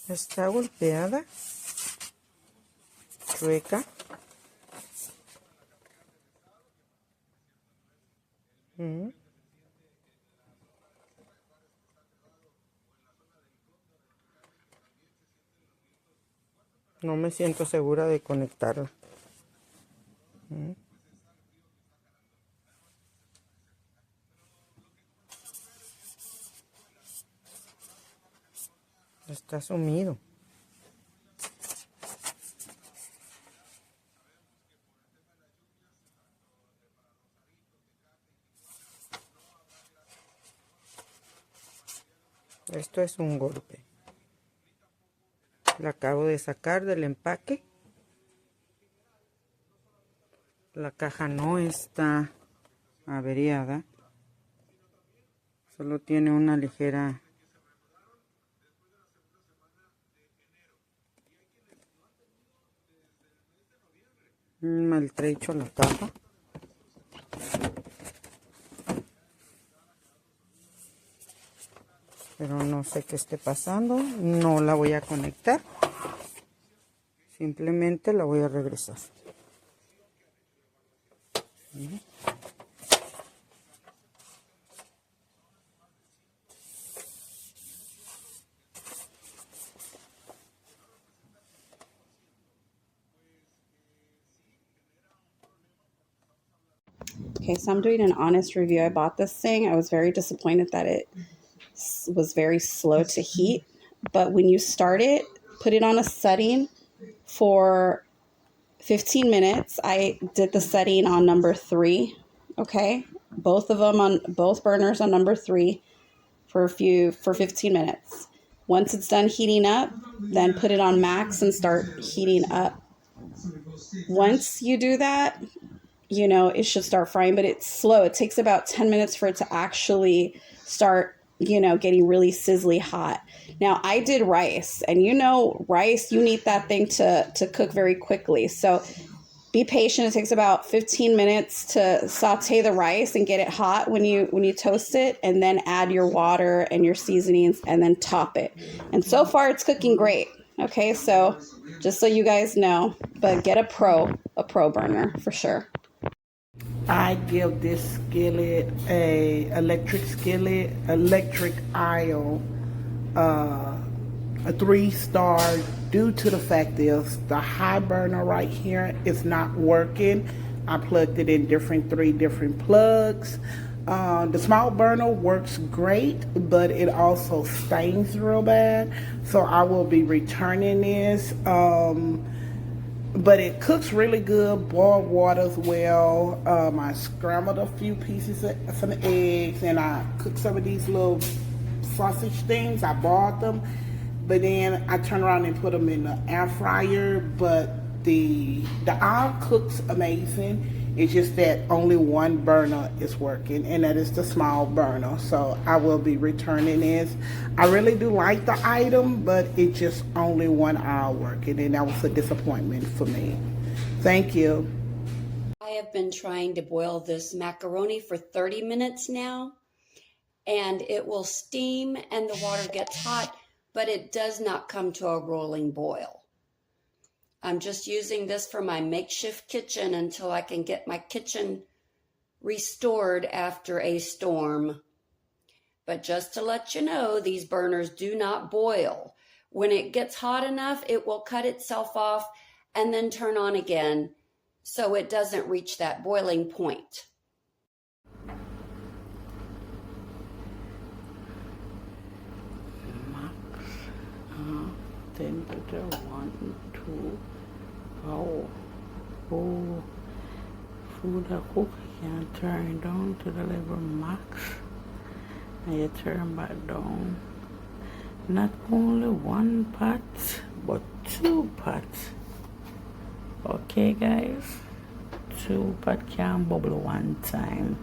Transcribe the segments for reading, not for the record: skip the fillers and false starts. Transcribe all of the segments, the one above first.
Está golpeada, chueca. No me siento segura de conectarla. Está sumido. Esto es un golpe. La acabo de sacar del empaque. La caja no está averiada. Solo tiene una ligera maltrecho la caja. Pero no sé qué esté pasando. No la voy a conectar. Simplemente la voy a regresar. Okay, so I'm doing an honest review. I bought this thing. I was very disappointed that it was very slow to heat. But when you start it, put it on a setting for 15 minutes. I did the setting on number 3. Okay, both of them on both burners on number 3 for 15 minutes. Once it's done heating up, then put it on max and start heating up. Once you do that, you know, it should start frying, but it's slow. It takes about 10 minutes for it to actually start, you know, getting really sizzly hot. Now, I did rice, and you know, rice, you need that thing to cook very quickly. So be patient. It takes about 15 minutes to saute the rice and get it hot when you toast it, and then add your water and your seasonings and then top it. And so far it's cooking great. Okay, so just so you guys know, but get a pro burner for sure. I give this skillet a electric aisle, a 3-star due to the fact is the high burner right here is not working. I plugged it in 3 different plugs. The small burner works great, but it also stains real bad. So I will be returning this. But it cooks really good, boiled water as well. I scrambled a few pieces of some eggs, and I cooked some of these little sausage things. I bought them, but then I turn around and put them in the air fryer. But the oil cooks amazing. It's just that only one burner is working, and that is the small burner. So I will be returning this. I really do like the item, but it's just only 1 hour working, and that was a disappointment for me. Thank you. I have been trying to boil this macaroni for 30 minutes now, and it will steam and the water gets hot, but it does not come to a rolling boil. I'm just using this for my makeshift kitchen until I can get my kitchen restored after a storm. But just to let you know, these burners do not boil. When it gets hot enough, it will cut itself off and then turn on again, so it doesn't reach that boiling point. Temperature 1, 2. Oh, food I cook, you can turn it down to the level max, and you turn back down. Not only 1 pot, but 2 pots. Okay, guys, 2 pot can bubble 1 time.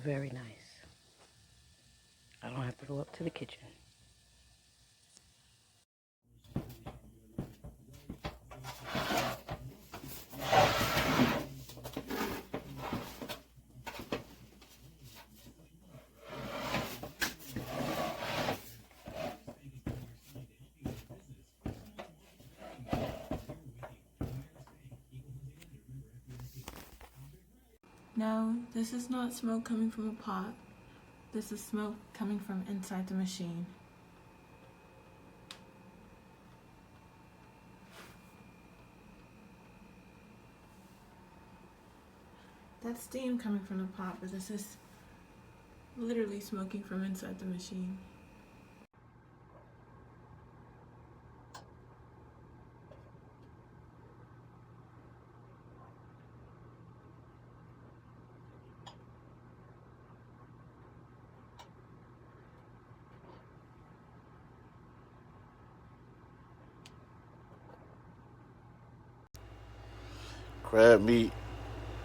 very nice. I don't have to go up to the kitchen. No, this is not smoke coming from a pot. This is smoke coming from inside the machine. That's steam coming from the pot, but this is literally smoking from inside the machine. Crab meat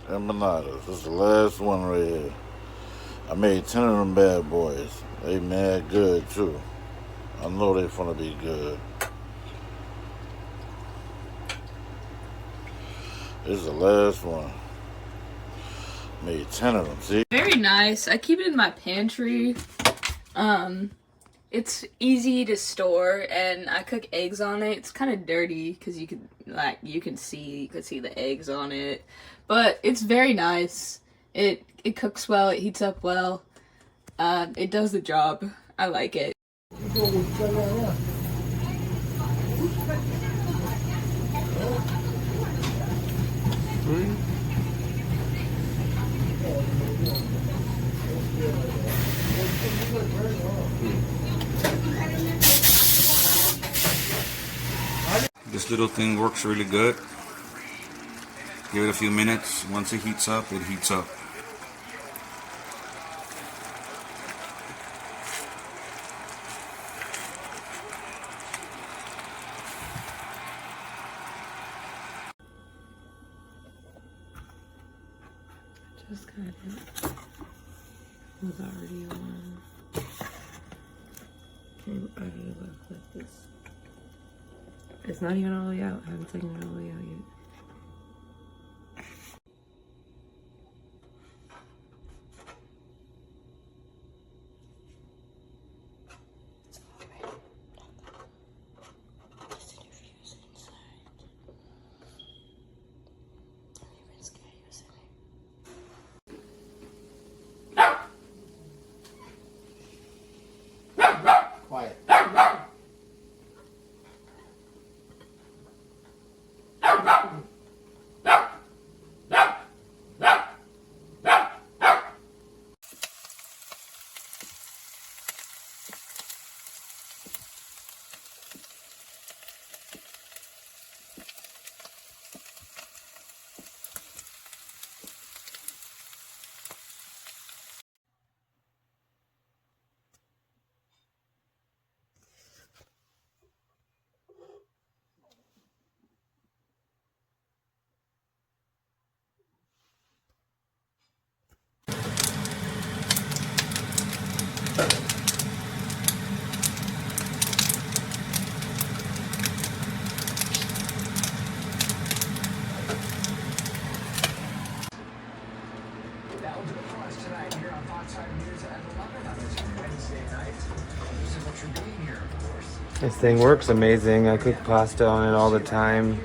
and empanadas. This is the last one right here. I made 10 of them bad boys. They mad good too. I know they finna be good. This is the last one. Made 10 of them, see? Very nice. I keep it in my pantry. It's easy to store, and I cook eggs on it. It's kind of dirty because you can see the eggs on it, but it's very nice. It cooks well. It heats up well. It does the job. I like it. This little thing works really good. Give it a few minutes. Once it heats up, it heats up. Just got it. Was already on. Came out of the box like this. It's not even all the way out. I haven't taken it all the way out yet. Quiet. This thing works amazing. I cook pasta on it all the time.